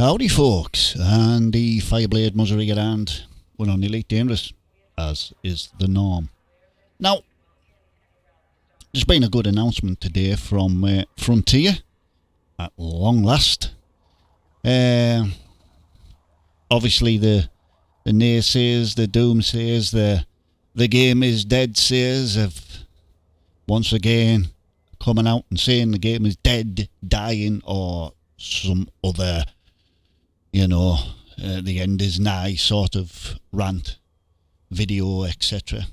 Howdy folks, and the Fireblade Misery and we're on Elite Dangerous, as is the norm. Now, there's been a good announcement today from Frontier, at long last. Obviously the naysayers, the doomsayers, the game is dead sayers have once again coming out and saying the game is dead, dying, or some other, the end is nigh sort of rant, video, etc.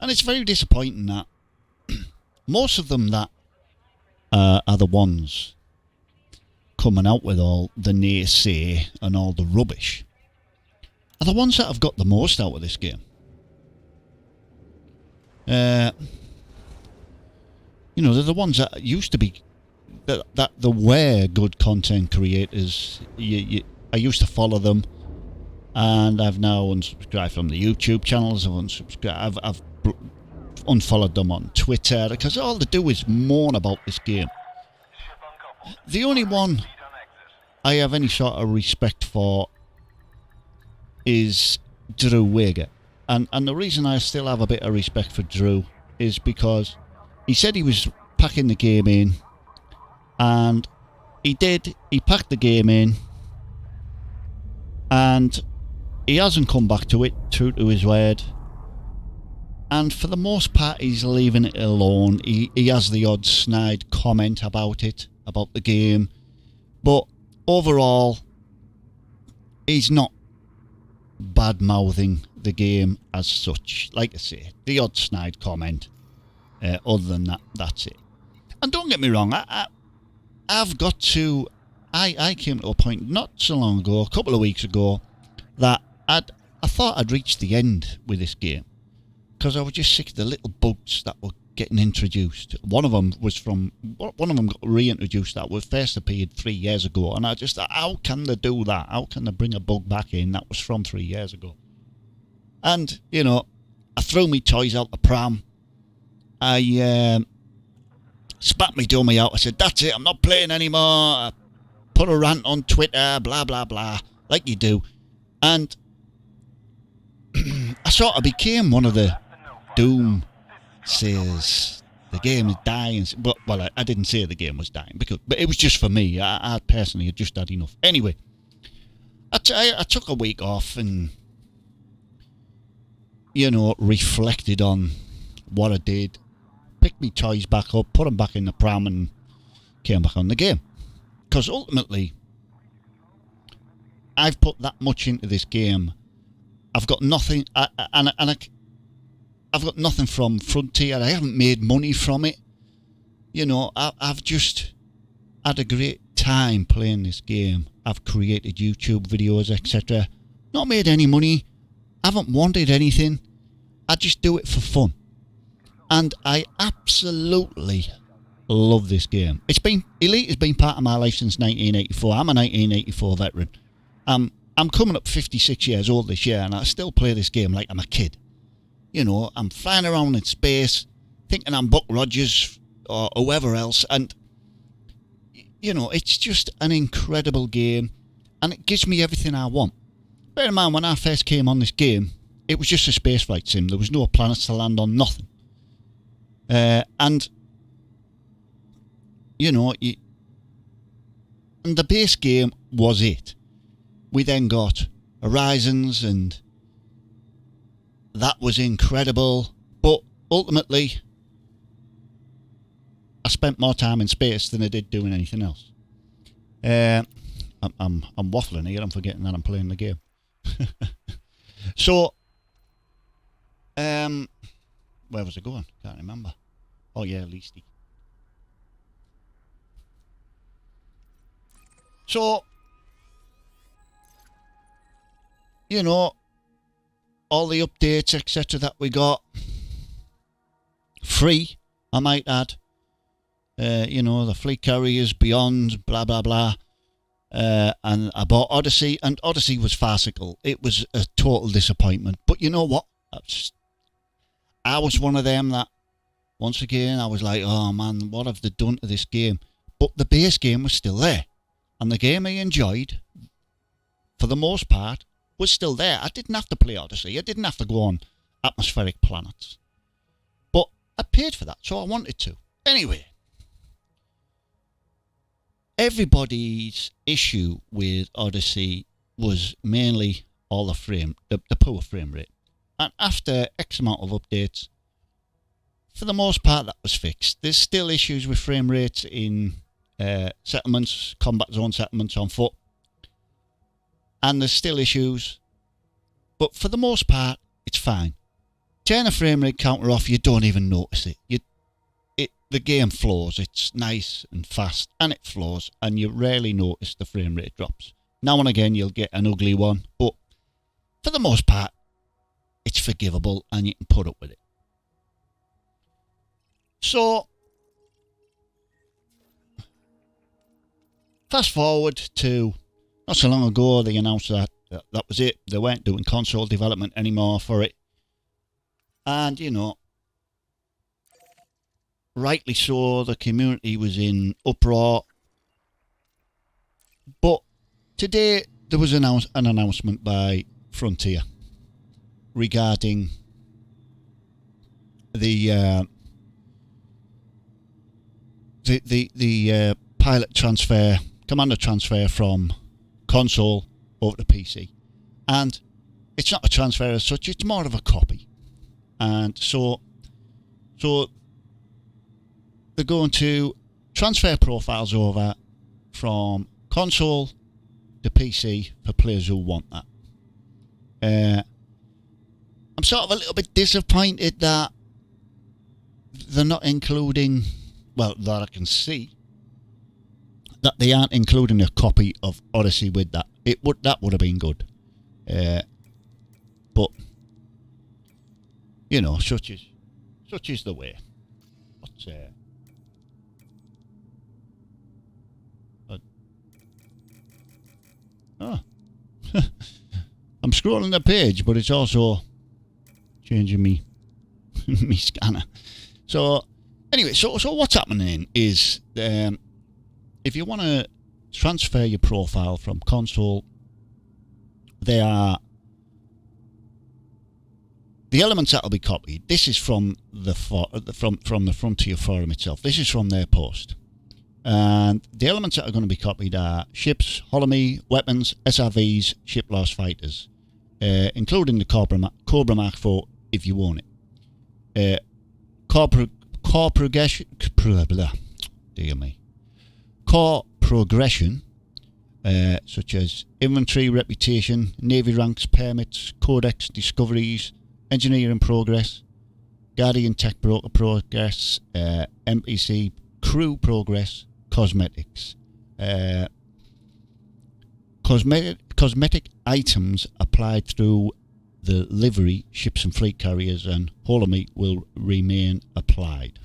And it's very disappointing that most of them that are the ones coming out with all the naysay and all the rubbish are the ones that have got the most out of this game. They're the ones that used to be that there were good content creators. I used to follow them, and I've now unsubscribed from the YouTube channels. I've unfollowed them on Twitter because all they do is mourn about this game. The only one I have any sort of respect for is Drew Wager, and the reason I still have a bit of respect for Drew is because he said he was packing the game in, and he did. He packed the game in, and he hasn't come back to it, true to his word. And for the most part, he's leaving it alone. He has the odd snide comment about it, about the game. But overall, he's not bad-mouthing the game as such. Like I say, the odd snide comment. Other than that, that's it. And don't get me wrong, I've got to... I came to a point not so long ago, a couple of weeks ago, that I thought I'd reached the end with this game. Because I was just sick of the little bugs that were getting introduced. One of them got reintroduced that was first appeared 3 years ago, and I just thought, how can they do that? How can they bring a bug back in that was from 3 years ago? And, I threw me toys out the pram. I spat me dummy out. I said, that's it, I'm not playing anymore. I put a rant on Twitter, blah, blah, blah, like you do. And I sort of became one of the doom sayers. The game is dying. Well, I didn't say the game was dying, but it was just for me. I personally had just had enough. Anyway, I took a week off and, reflected on what I did. Picked me toys back up, put them back in the pram, and came back on the game. Because ultimately, I've put that much into this game. I've got nothing, I've got nothing from Frontier. I haven't made money from it. I've just had a great time playing this game. I've created YouTube videos, etc. Not made any money. Haven't wanted anything. I just do it for fun. And I absolutely love this game. Elite has been part of my life since 1984. I'm a 1984 veteran. I'm coming up 56 years old this year, and I still play this game like I'm a kid. I'm flying around in space, thinking I'm Buck Rogers or whoever else, and, it's just an incredible game, and it gives me everything I want. Bear in mind, when I first came on this game, it was just a spaceflight sim. There was no planets to land on, nothing. And the base game was it. We then got Horizons, and that was incredible. But ultimately, I spent more time in space than I did doing anything else. I'm waffling here. I'm forgetting that I'm playing the game. So, where was I going? Can't remember. Oh yeah, Leasty. So, all the updates, etc. that we got. Free, I might add. The fleet carriers, beyond, blah, blah, blah. And I bought Odyssey, and Odyssey was farcical. It was a total disappointment. But you know what? I was one of them that, once again, I was like, oh man, what have they done to this game? But the base game was still there. And the game I enjoyed, for the most part, was still there. I didn't have to play Odyssey. I didn't have to go on atmospheric planets. But I paid for that, so I wanted to. Anyway, everybody's issue with Odyssey was mainly all the poor frame rate. And after X amount of updates, for the most part, that was fixed. There's still issues with frame rates in settlements, combat zone settlements on foot. And there's still issues. But for the most part, it's fine. Turn a frame rate counter off, you don't even notice it. The game flows. It's nice and fast, and it flows, and you rarely notice the frame rate drops. Now and again, you'll get an ugly one, but for the most part, it's forgivable, and you can put up with it. So, fast forward to not so long ago, they announced that was it. They weren't doing console development anymore for it. And, you know, rightly so, the community was in uproar. But today, there was an announcement by Frontier regarding the pilot transfer, commander transfer from console over to PC. And it's not a transfer as such, it's more of a copy. And so they're going to transfer profiles over from console to PC for players who want that. I'm sort of a little bit disappointed that they're not including, well, that I can see, that they aren't including a copy of Odyssey with that. That would have been good. But, you know, such is the way. I'm scrolling the page, but it's also changing me scanner. So anyway, so what's happening is if you want to transfer your profile from console, they are the elements that will be copied. This is from the Frontier forum itself. This is from their post. And the elements that are going to be copied are ships, holomy, weapons, SRVs, ship loss fighters, including the Cobra Mark IV if you own it. Core progression, such as inventory, reputation, navy ranks, permits, codex, discoveries, engineering progress, guardian tech broker progress, NPC crew progress, cosmetics. Cosmetic items applied through the livery, ships and fleet carriers, and holomy will remain applied.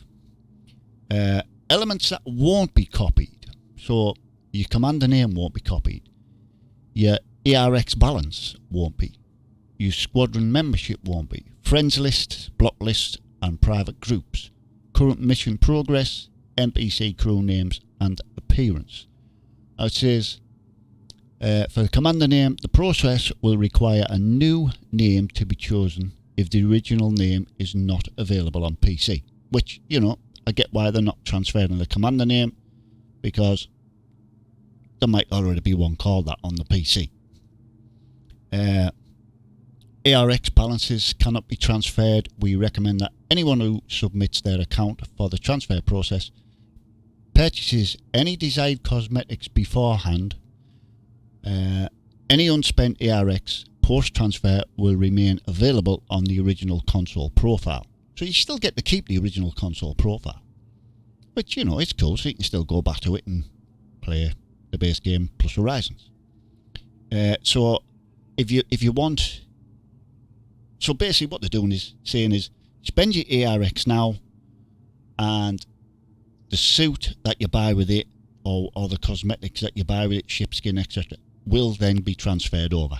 Elements that won't be copied. So your commander name won't be copied. Your ARX balance won't be. Your squadron membership won't be. Friends list, block list, and private groups. Current mission progress, NPC crew names, and appearance. It says, for the commander name, the process will require a new name to be chosen if the original name is not available on PC. Which, you know, I get why they're not transferring the commander name, because there might already be one called that on the PC. ARX balances cannot be transferred. We recommend that anyone who submits their account for the transfer process purchases any desired cosmetics beforehand. Any unspent ARX post-transfer will remain available on the original console profile. So you still get to keep the original console profile. Which, you know, it's cool, so you can still go back to it and play the base game plus Horizons. So if you want... So basically what they're doing is saying is, spend your ARX now, and the suit that you buy with it, or the cosmetics that you buy with it, ship skin, etc., will then be transferred over.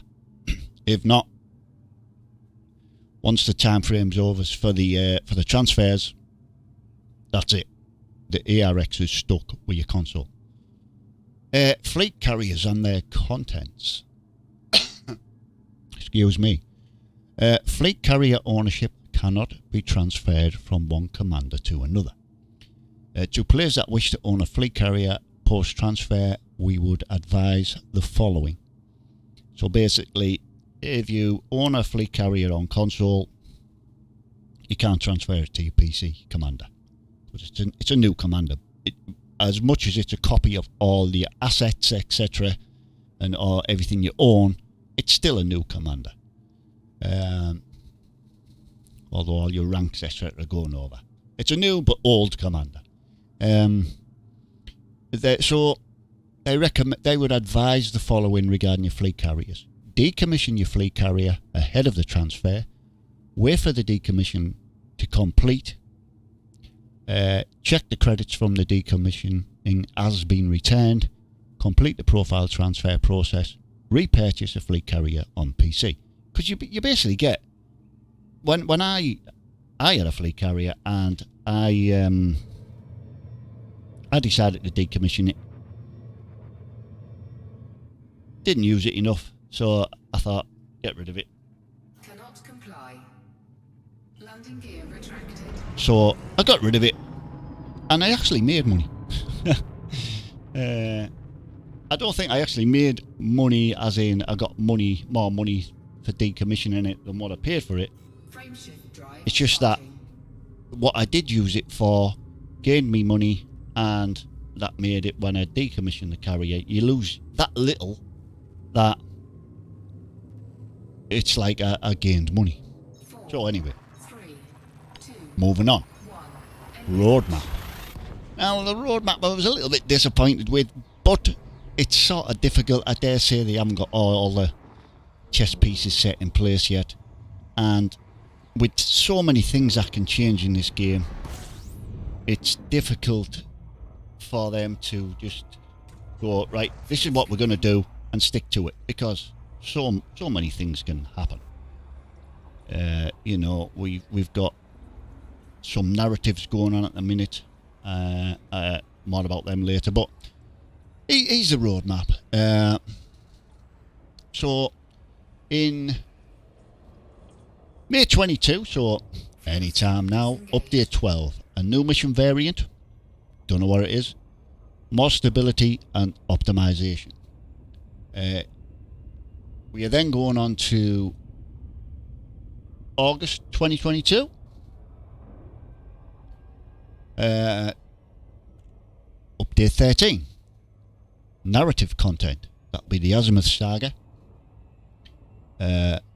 If not, once the time frame's over for the transfers, that's it. The ARX is stuck with your console. Fleet carriers and their contents. Excuse me. Fleet carrier ownership cannot be transferred from one commander to another. To players that wish to own a fleet carrier post-transfer, we would advise the following. So basically, if you own a fleet carrier on console, you can't transfer it to your PC commander. It's a new commander. As much as it's a copy of all the assets, etc., and everything you own, it's still a new commander. Although all your ranks, etc., are going over. It's a new but old commander. So they would advise the following regarding your fleet carriers. Decommission your fleet carrier ahead of the transfer. Wait for the decommission to complete. Check the credits from the decommissioning as been returned. Complete the profile transfer process. Repurchase a fleet carrier on PC. Because you basically get... When I had a fleet carrier and I decided to decommission it. Didn't use it enough, so I thought, get rid of it. Cannot comply. Landing gear retracted. So I got rid of it, and I actually made money. I don't think I actually made money, as in I got more money for decommissioning it than what I paid for it. Frameshift drive It's just that what I did use it for gained me money, and that made it when I decommission the carrier, you lose that little that it's like I gained money. 4, So anyway, 3, 2, moving on. 1. Roadmap. Now the roadmap I was a little bit disappointed with, but it's sort of difficult. I dare say they haven't got all the chess pieces set in place yet, and with so many things that can change in this game, it's difficult for them to just go, right, this is what we're going to do and stick to it, because so many things can happen. We've got some narratives going on at the minute. More about them later, but here's the roadmap. So in May 22, so anytime now, update 12, a new mission variant, don't know what it is, more stability and optimization. We are then going on to August 2022. Update 13, narrative content, that'll be the Azimuth Saga.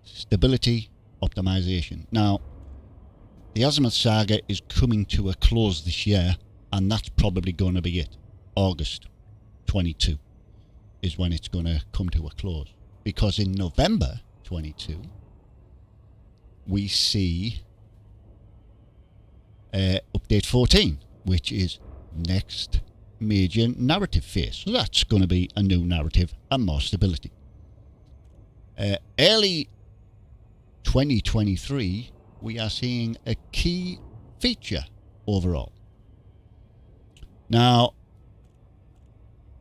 Stability, optimization. Now, the Azimuth Saga is coming to a close this year, and that's probably going to be it. August 22 is when it's going to come to a close, because in November 22 we see update 14, which is next major narrative phase. So that's going to be a new narrative and more stability. Early 2023 we are seeing a key feature overall. Now,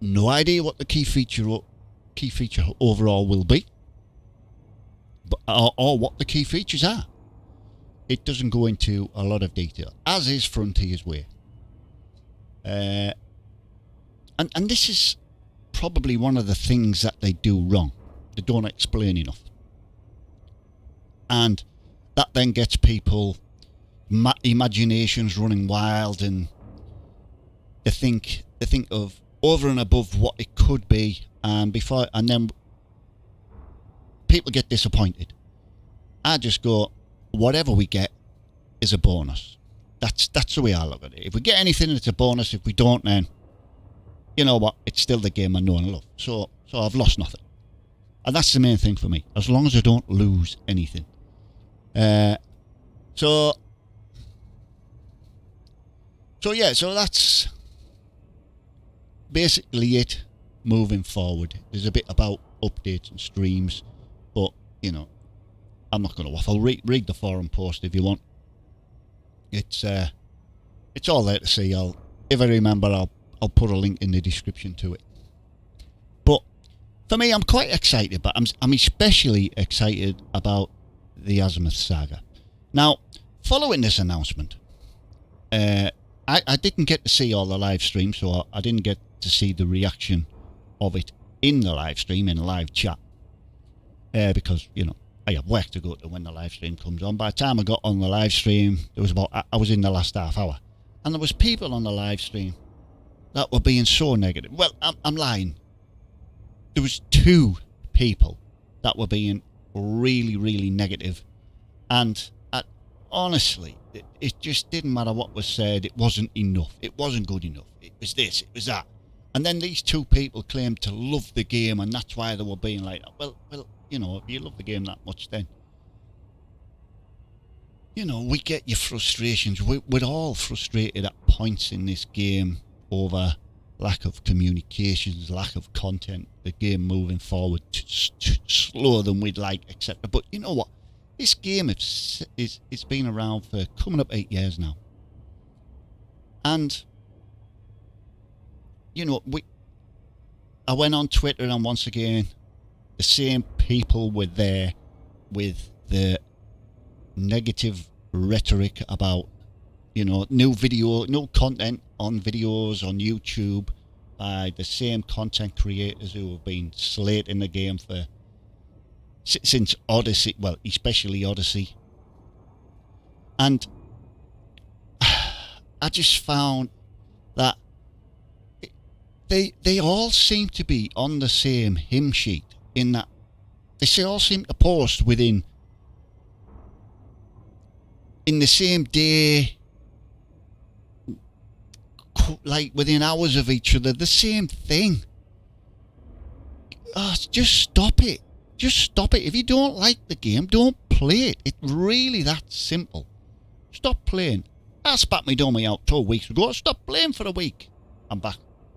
no idea what the key feature overall will be, but or what the key features are. It doesn't go into a lot of detail, as is Frontier's Way. And this is probably one of the things that they do wrong. They don't explain enough. And that then gets people imaginations running wild, and they think of over and above what it could be, and then people get disappointed. I just go, whatever we get is a bonus. That's the way I look at it. If we get anything, it's a bonus. If we don't, then you know what? It's still the game I know and love. So I've lost nothing, and that's the main thing for me. As long as I don't lose anything. So that's basically it moving forward. There's a bit about updates and streams, but I'm not going to waffle. Read the forum post if you want. It's all there to see. If I remember, I'll put a link in the description to it. For me, I'm quite excited, but I'm especially excited about the Azimuth saga. Now, following this announcement, I didn't get to see all the live stream, so I didn't get to see the reaction of it in the live stream, in a live chat, because, you know, I have work to go to when the live stream comes on. By the time I got on the live stream, I was in the last half hour, and there was people on the live stream that were being so negative. Well, I'm lying. There was 2 people that were being really, really negative, and honestly, it just didn't matter what was said. It wasn't enough. It wasn't good enough. It was this, it was that. And then these 2 people claimed to love the game, and that's why they were being like, well, you know, if you love the game that much, then, you know, we get your frustrations. We're all frustrated at points in this game over lack of communications, lack of content, the game moving forward slower than we'd like, etc. But you know what? This game it's been around for coming up 8 years now. And, you know, I went on Twitter, and once again, the same people were there with the negative rhetoric about, you know, new content on videos on YouTube by the same content creators who have been slating the game for since Odyssey, well, especially Odyssey. And I just found that they all seem to be on the same hymn sheet, in that they all seem to post in the same day, like within hours of each other, the same thing. Just stop it. Just stop it. If you don't like the game, don't play it. It's really that simple. Stop playing. I spat my dummy out 2 weeks ago. Stop playing for a week. I'm back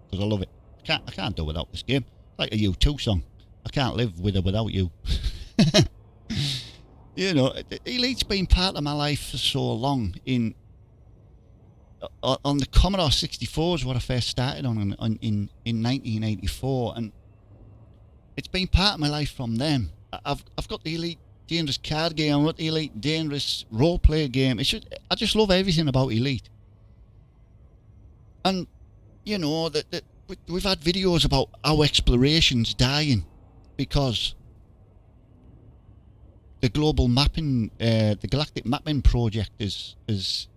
because I love it. I can't do without this game. Like a U2 song. I can't live with or without you. You know, Elite's been part of my life for so long. On the Commodore 64 is what I first started on in 1984, and it's been part of my life from then. I've got the Elite Dangerous card game, I've got the Elite Dangerous role-play game. I just love everything about Elite. And, you know, that we've had videos about our explorations dying because the global mapping, the galactic mapping project is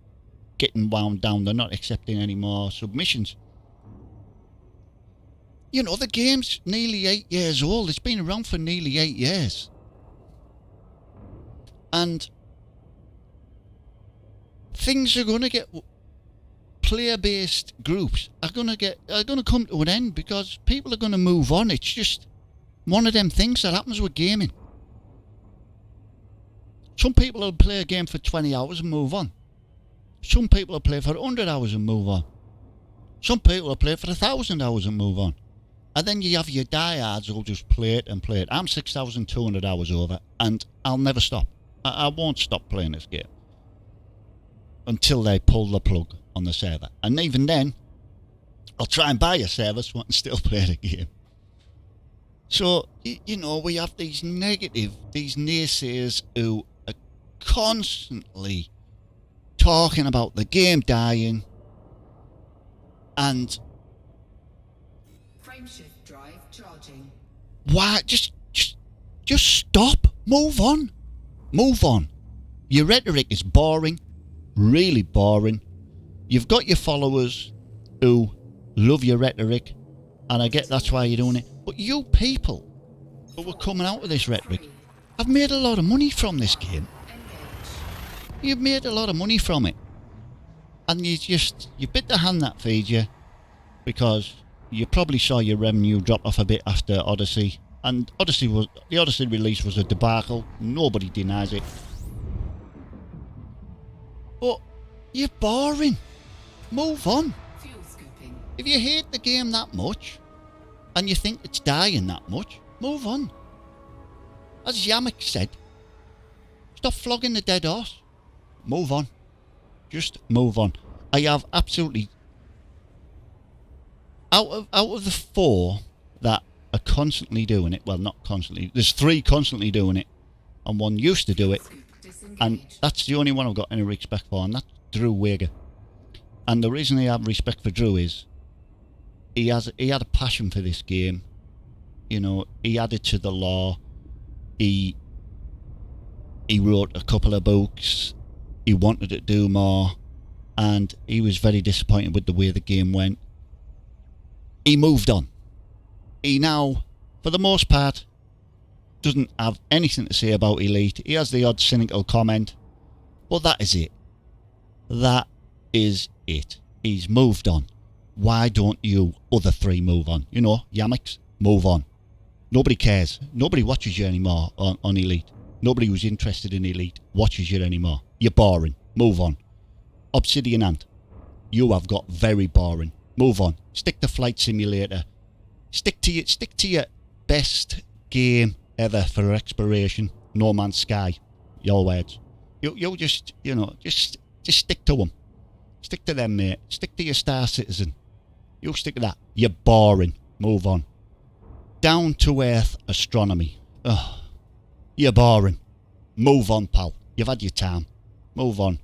getting wound down. They're not accepting any more submissions. You know, the game's nearly 8 years old. It's been around for nearly 8 years. And things are going to get... Player-based groups are going to come to an end because people are going to move on. It's just one of them things that happens with gaming. Some people will play a game for 20 hours and move on. Some people will play for 100 hours and move on. Some people will play for 1,000 hours and move on. And then you have your diehards who'll just play it and play it. I'm 6,200 hours over, and I'll never stop. I won't stop playing this game until they pull the plug on the server. And even then, I'll try and buy a server so I can still play the game. So, you know, we have these naysayers who are constantly talking about the game dying, and Frameshift drive charging. why? Just stop. Move on. Move on. Your rhetoric is boring, really boring. You've got your followers who love your rhetoric, and I get that's why you're doing it. But you people who are coming out with this rhetoric have made a lot of money from this game. You've made a lot of money from it. And you bit the hand that feeds you, because you probably saw your revenue drop off a bit after Odyssey. And the Odyssey release was a debacle. Nobody denies it. But you're boring. Move on. Fuel scooping. If you hate the game that much, and you think it's dying that much, move on. As Yamek said, stop flogging the dead horse. Move on. Just move on. I have absolutely... Out of the 4 that are constantly doing it. Well, not constantly. There's 3 constantly doing it, and 1 used to do it, and that's the only one I've got any respect for, and that's Drew Wager. And the reason I have respect for Drew is he had a passion for this game. You know, he added to the lore. He wrote a couple of books. He wanted to do more, and he was very disappointed with the way the game went. He moved on. He now, for the most part, doesn't have anything to say about Elite. He has the odd cynical comment, but that is it. That is it. He's moved on. Why don't you other 3 move on? You know, Yamix, move on. Nobody cares. Nobody watches you anymore on Elite. Nobody who's interested in Elite watches you anymore. You're boring. Move on. Obsidian Ant, you have got very boring. Move on. Stick to Flight Simulator. Stick to your best game ever for exploration. No Man's Sky. Your words. You just, you know, just stick to them. Stick to them, mate. Stick to your Star Citizen. You stick to that. You're boring. Move on. Down to Earth Astronomy. Ugh. You're boring. Move on, pal. You've had your time. Move on.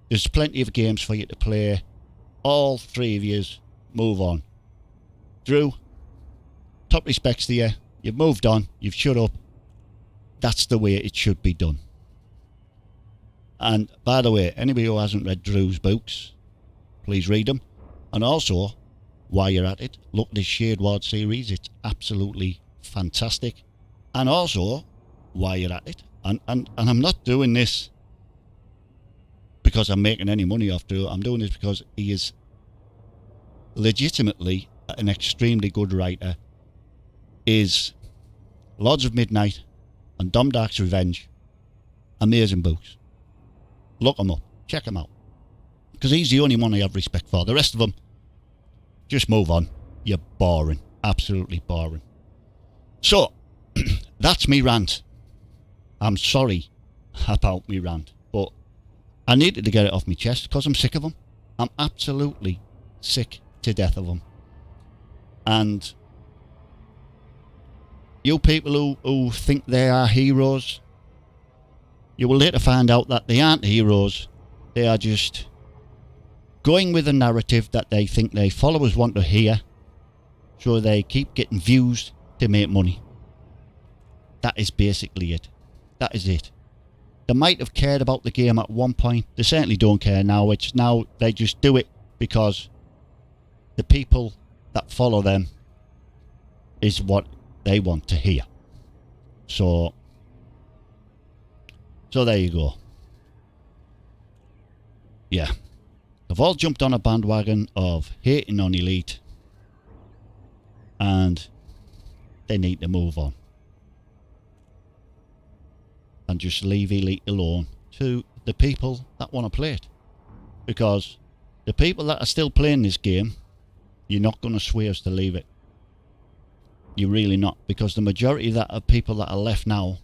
There's plenty of games for you to play. All 3 of yous. Move on. Drew, top respects to you. You've moved on. You've shut up. That's the way it should be done. And, by the way, anybody who hasn't read Drew's books, please read them. And also, while you're at it, look at this Shade Ward series. It's absolutely fantastic. And also, while you're at it, and I'm not doing this because I'm making any money off Drew. I'm doing this because he is legitimately an extremely good writer. Is Lords of Midnight and Dom Dark's Revenge amazing books. Look them up. Check them out. Because he's the only one I have respect for. The rest of them, just move on. You're boring. Absolutely boring. So, that's me rant. I'm sorry about me rant, but I needed to get it off my chest because I'm sick of them. I'm absolutely sick to death of them. And you people who think they are heroes, you will later find out that they aren't heroes. They are just going with a narrative that they think their followers want to hear, so they keep getting views to make money. That is basically it. That is it. They might have cared about the game at one point. They certainly don't care now. It's now they just do it because the people that follow them is what they want to hear. So there you go. Yeah. They've all jumped on a bandwagon of hating on Elite, and they need to move on. And just leave Elite alone to the people that want to play it. Because the people that are still playing this game, you're not going to sway us to leave it. You're really not. Because the majority of people that are left now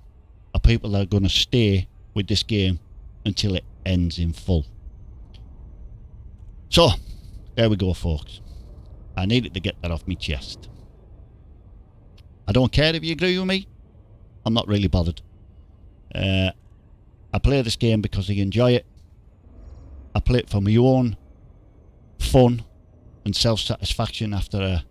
are people that are going to stay with this game until it ends in full. So, there we go, folks. I needed to get that off my chest. I don't care if you agree with me. I'm not really bothered. I play this game because I enjoy it. I play it for my own fun and self-satisfaction after a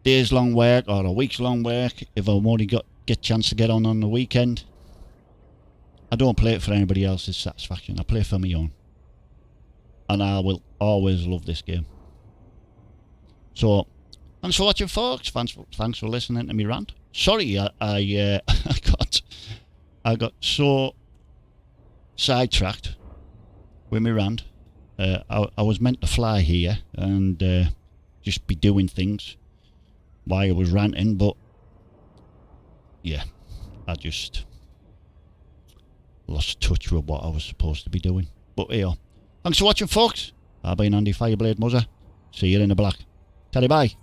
day's long work or a week's long work. If I've only get chance to get on the weekend, I don't play it for anybody else's satisfaction. I play for my own. And I will always love this game. So, thanks for watching, folks. Thanks for listening to me rant. Sorry, I got so sidetracked with my rant. I was meant to fly here and just be doing things while I was ranting, but yeah, I just lost touch with what I was supposed to be doing. But yeah, thanks for watching, folks. I've been Andy Fireblade Muzzer. See you in the black. Taddy bye.